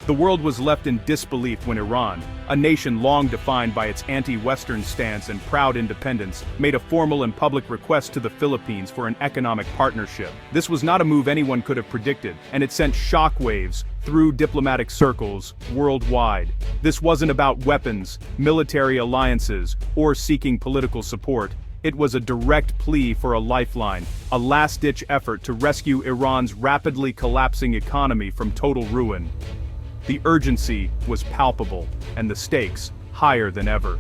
The world was left in disbelief when Iran, a nation long defined by its anti-Western stance and proud independence, made a formal and public request to the Philippines for an economic partnership. This was not a move anyone could have predicted, and it sent shockwaves through diplomatic circles worldwide. This wasn't about weapons, military alliances, or seeking political support. It was a direct plea for a lifeline, a last-ditch effort to rescue Iran's rapidly collapsing economy from total ruin. The urgency was palpable, and the stakes higher than ever.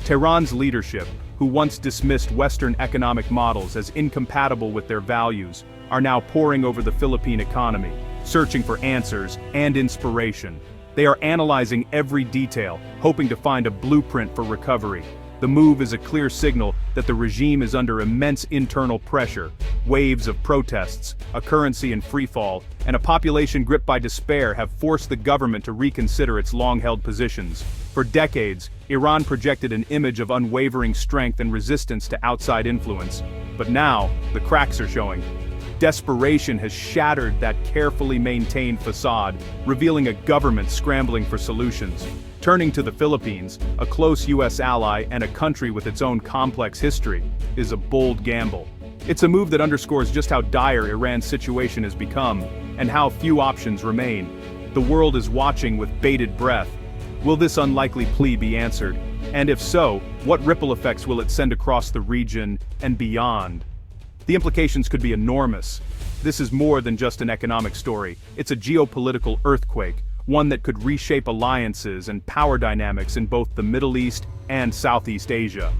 Tehran's leadership, who once dismissed Western economic models as incompatible with their values, are now poring over the Philippine economy, searching for answers and inspiration. They are analyzing every detail, hoping to find a blueprint for recovery. The move is a clear signal that the regime is under immense internal pressure. Waves of protests, a currency in freefall, and a population gripped by despair have forced the government to reconsider its long-held positions. For decades, Iran projected an image of unwavering strength and resistance to outside influence. But now, the cracks are showing. Desperation has shattered that carefully maintained facade, revealing a government scrambling for solutions. Turning to the Philippines, a close U.S. ally and a country with its own complex history, is a bold gamble. It's a move that underscores just how dire Iran's situation has become, and how few options remain. The world is watching with bated breath. Will this unlikely plea be answered? And if so, what ripple effects will it send across the region and beyond? The implications could be enormous. This is more than just an economic story. It's a geopolitical earthquake, one that could reshape alliances and power dynamics in both the Middle East and Southeast Asia.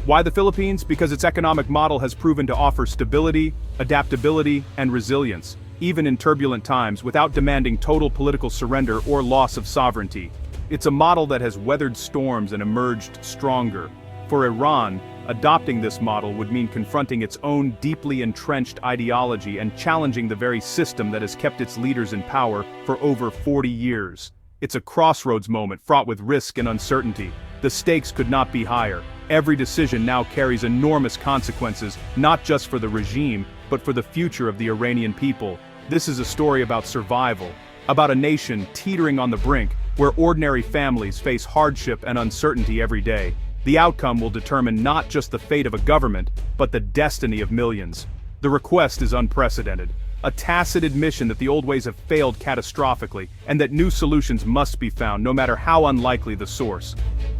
Why the Philippines? Because its economic model has proven to offer stability, adaptability, and resilience, even in turbulent times, without demanding total political surrender or loss of sovereignty. It's a model that has weathered storms and emerged stronger. For Iran, adopting this model would mean confronting its own deeply entrenched ideology and challenging the very system that has kept its leaders in power for over 40 years. It's a crossroads moment fraught with risk and uncertainty. The stakes could not be higher. Every decision now carries enormous consequences, not just for the regime, but for the future of the Iranian people. This is a story about survival, about a nation teetering on the brink, where ordinary families face hardship and uncertainty every day. The outcome will determine not just the fate of a government, but the destiny of millions. The request is unprecedented, a tacit admission that the old ways have failed catastrophically, and that new solutions must be found, no matter how unlikely the source.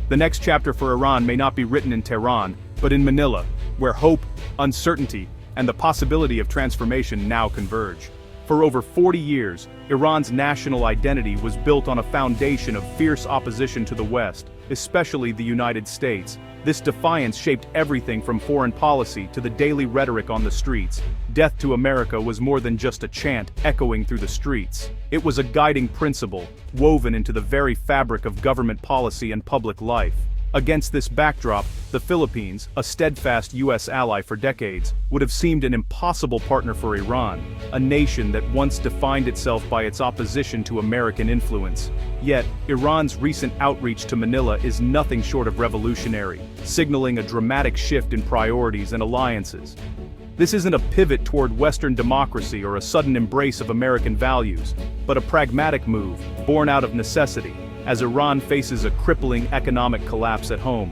The next chapter for Iran may not be written in Tehran, but in Manila, where hope, uncertainty, and the possibility of transformation now converge. For over 40 years, Iran's national identity was built on a foundation of fierce opposition to the West, especially the United States. This defiance shaped everything from foreign policy to the daily rhetoric on the streets. Death to America was more than just a chant echoing through the streets. It was a guiding principle, woven into the very fabric of government policy and public life. Against this backdrop, the Philippines, a steadfast U.S. ally for decades, would have seemed an impossible partner for Iran, a nation that once defined itself by its opposition to American influence. Yet, Iran's recent outreach to Manila is nothing short of revolutionary, signaling a dramatic shift in priorities and alliances. This isn't a pivot toward Western democracy or a sudden embrace of American values, but a pragmatic move, born out of necessity, as Iran faces a crippling economic collapse at home.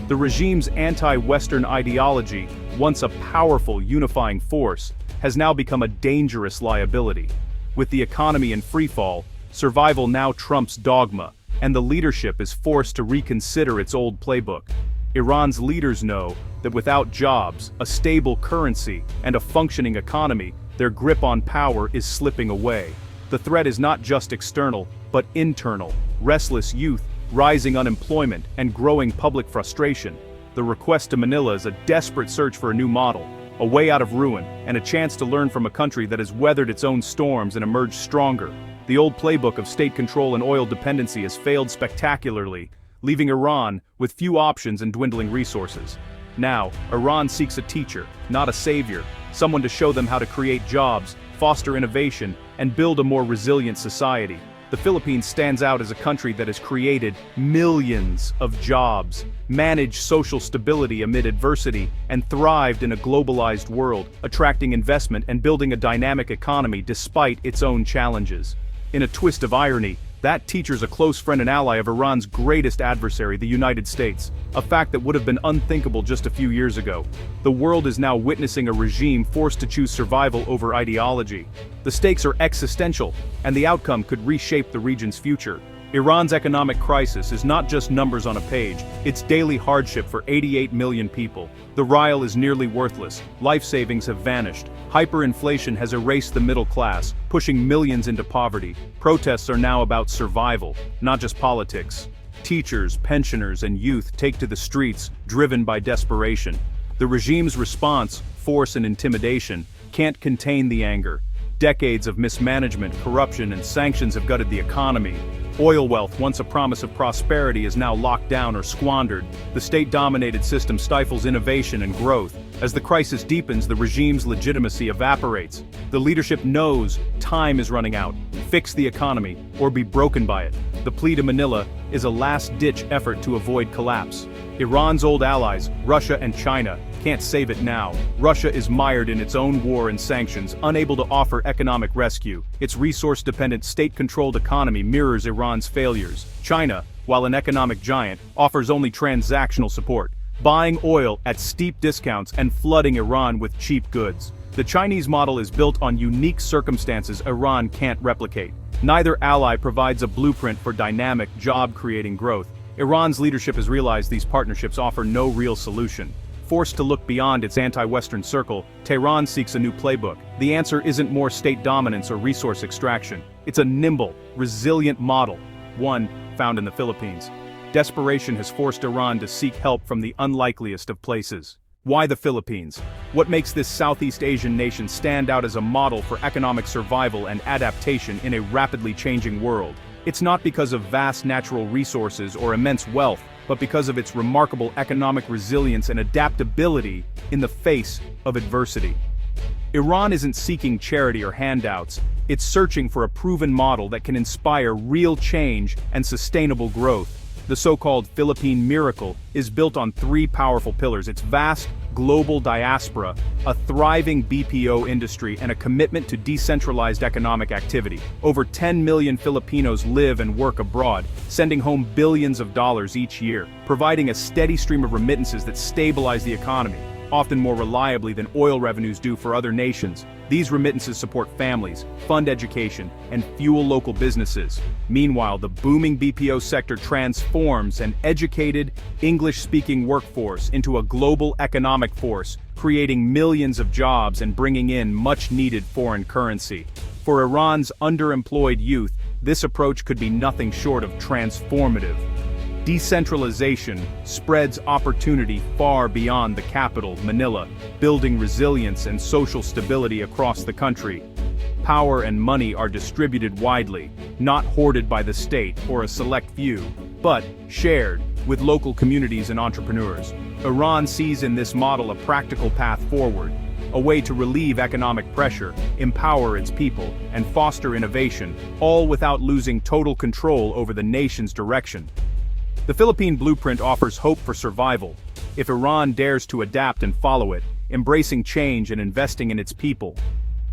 The regime's anti-Western ideology, once a powerful unifying force, has now become a dangerous liability. With the economy in freefall, survival now trumps dogma, and the leadership is forced to reconsider its old playbook. Iran's leaders know that without jobs, a stable currency, and a functioning economy, their grip on power is slipping away. The threat is not just external, but internal: restless youth, rising unemployment, and growing public frustration. The request to Manila is a desperate search for a new model, a way out of ruin, and a chance to learn from a country that has weathered its own storms and emerged stronger. The old playbook of state control and oil dependency has failed spectacularly, leaving Iran with few options and dwindling resources. Now, Iran seeks a teacher, not a savior, someone to show them how to create jobs, foster innovation, and build a more resilient society. The Philippines stands out as a country that has created millions of jobs, managed social stability amid adversity, and thrived in a globalized world, attracting investment and building a dynamic economy despite its own challenges. In a twist of irony, that teacher's a close friend and ally of Iran's greatest adversary, the United States, a fact that would have been unthinkable just a few years ago. The world is now witnessing a regime forced to choose survival over ideology. The stakes are existential, and the outcome could reshape the region's future. Iran's economic crisis is not just numbers on a page, it's daily hardship for 88 million people. The rial is nearly worthless, life savings have vanished, hyperinflation has erased the middle class, pushing millions into poverty. Protests are now about survival, not just politics. Teachers, pensioners, and youth take to the streets, driven by desperation. The regime's response, force and intimidation, can't contain the anger. Decades of mismanagement, corruption, and sanctions have gutted the economy. Oil wealth, once a promise of prosperity, is now locked down or squandered. The state-dominated system stifles innovation and growth. As the crisis deepens, the regime's legitimacy evaporates. The leadership knows time is running out. Fix the economy, or be broken by it. The plea to Manila is a last-ditch effort to avoid collapse. Iran's old allies, Russia and China, can't save it now. Russia is mired in its own war and sanctions, unable to offer economic rescue. Its resource-dependent, state-controlled economy mirrors Iran's failures. China, while an economic giant, offers only transactional support, buying oil at steep discounts and flooding Iran with cheap goods. The Chinese model is built on unique circumstances Iran can't replicate. Neither ally provides a blueprint for dynamic, job-creating growth. Iran's leadership has realized these partnerships offer no real solution. Forced to look beyond its anti-Western circle, Tehran seeks a new playbook. The answer isn't more state dominance or resource extraction. It's a nimble, resilient model, one found in the Philippines. Desperation has forced Iran to seek help from the unlikeliest of places. Why the Philippines? What makes this Southeast Asian nation stand out as a model for economic survival and adaptation in a rapidly changing world? It's not because of vast natural resources or immense wealth, but because of its remarkable economic resilience and adaptability in the face of adversity. Iran isn't seeking charity or handouts, it's searching for a proven model that can inspire real change and sustainable growth. The so-called Philippine miracle is built on three powerful pillars: its vast, global diaspora, a thriving BPO industry, and a commitment to decentralized economic activity. Over 10 million Filipinos live and work abroad, sending home billions of dollars each year, providing a steady stream of remittances that stabilize the economy, often more reliably than oil revenues do for other nations. These remittances support families, fund education, and fuel local businesses. Meanwhile, the booming BPO sector transforms an educated, English-speaking workforce into a global economic force, creating millions of jobs and bringing in much-needed foreign currency. For Iran's underemployed youth, this approach could be nothing short of transformative. Decentralization spreads opportunity far beyond the capital, Manila, building resilience and social stability across the country. Power and money are distributed widely, not hoarded by the state or a select few, but shared with local communities and entrepreneurs. Iran sees in this model a practical path forward, a way to relieve economic pressure, empower its people, and foster innovation, all without losing total control over the nation's direction. The Philippine blueprint offers hope for survival, if Iran dares to adapt and follow it, embracing change and investing in its people.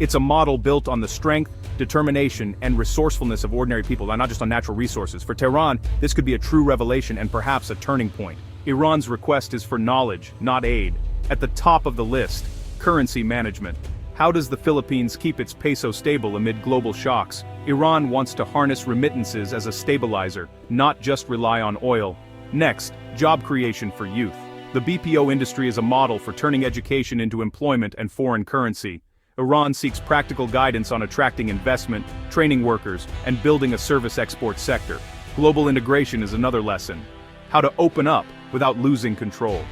It's a model built on the strength, determination, and resourcefulness of ordinary people, not just on natural resources. For Tehran, this could be a true revelation and perhaps a turning point. Iran's request is for knowledge, not aid. At the top of the list, currency management. How does the Philippines keep its peso stable amid global shocks? Iran wants to harness remittances as a stabilizer, not just rely on oil. Next, job creation for youth. The BPO industry is a model for turning education into employment and foreign currency. Iran seeks practical guidance on attracting investment, training workers, and building a service export sector. Global integration is another lesson. How to open up without losing control.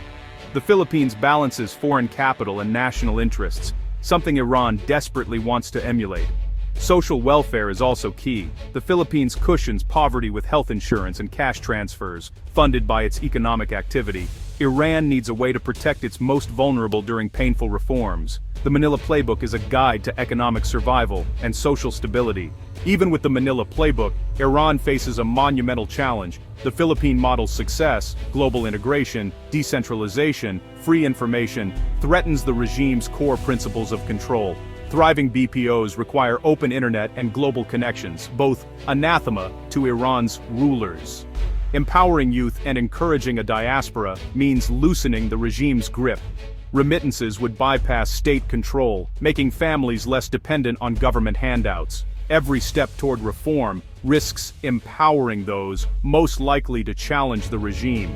The Philippines balances foreign capital and national interests, something Iran desperately wants to emulate. Social welfare is also key. The Philippines cushions poverty with health insurance and cash transfers, funded by its economic activity. Iran needs a way to protect its most vulnerable during painful reforms. The Manila Playbook is a guide to economic survival and social stability. Even with the Manila Playbook, Iran faces a monumental challenge. The Philippine model's success, global integration, decentralization, free information, threatens the regime's core principles of control. Thriving BPOs require open internet and global connections, both anathema to Iran's rulers. Empowering youth and encouraging a diaspora means loosening the regime's grip. Remittances would bypass state control, making families less dependent on government handouts. Every step toward reform risks empowering those most likely to challenge the regime.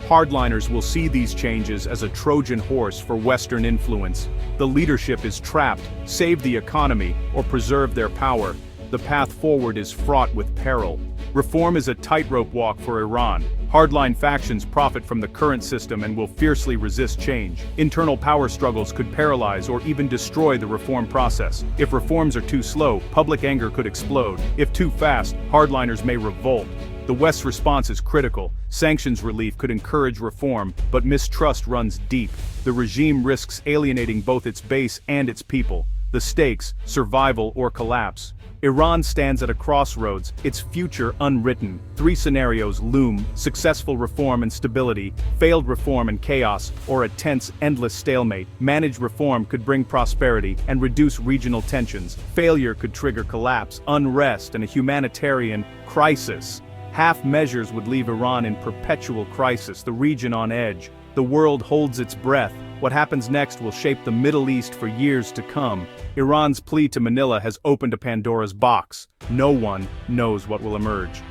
Hardliners will see these changes as a Trojan horse for Western influence. The leadership is trapped: save the economy or preserve their power. The path forward is fraught with peril. Reform is a tightrope walk for Iran. Hardline factions profit from the current system and will fiercely resist change. Internal power struggles could paralyze or even destroy the reform process. If reforms are too slow, public anger could explode. If too fast, hardliners may revolt. The West's response is critical. Sanctions relief could encourage reform, but mistrust runs deep. The regime risks alienating both its base and its people. The stakes: survival or collapse. Iran stands at a crossroads, its future unwritten. 3 scenarios loom: successful reform and stability, failed reform and chaos, or a tense, endless stalemate. Managed reform could bring prosperity and reduce regional tensions. Failure could trigger collapse, unrest, and a humanitarian crisis. Half measures would leave Iran in perpetual crisis, the region on edge. The world holds its breath. What happens next will shape the Middle East for years to come. Iran's plea to Manila has opened a Pandora's box. No one knows what will emerge.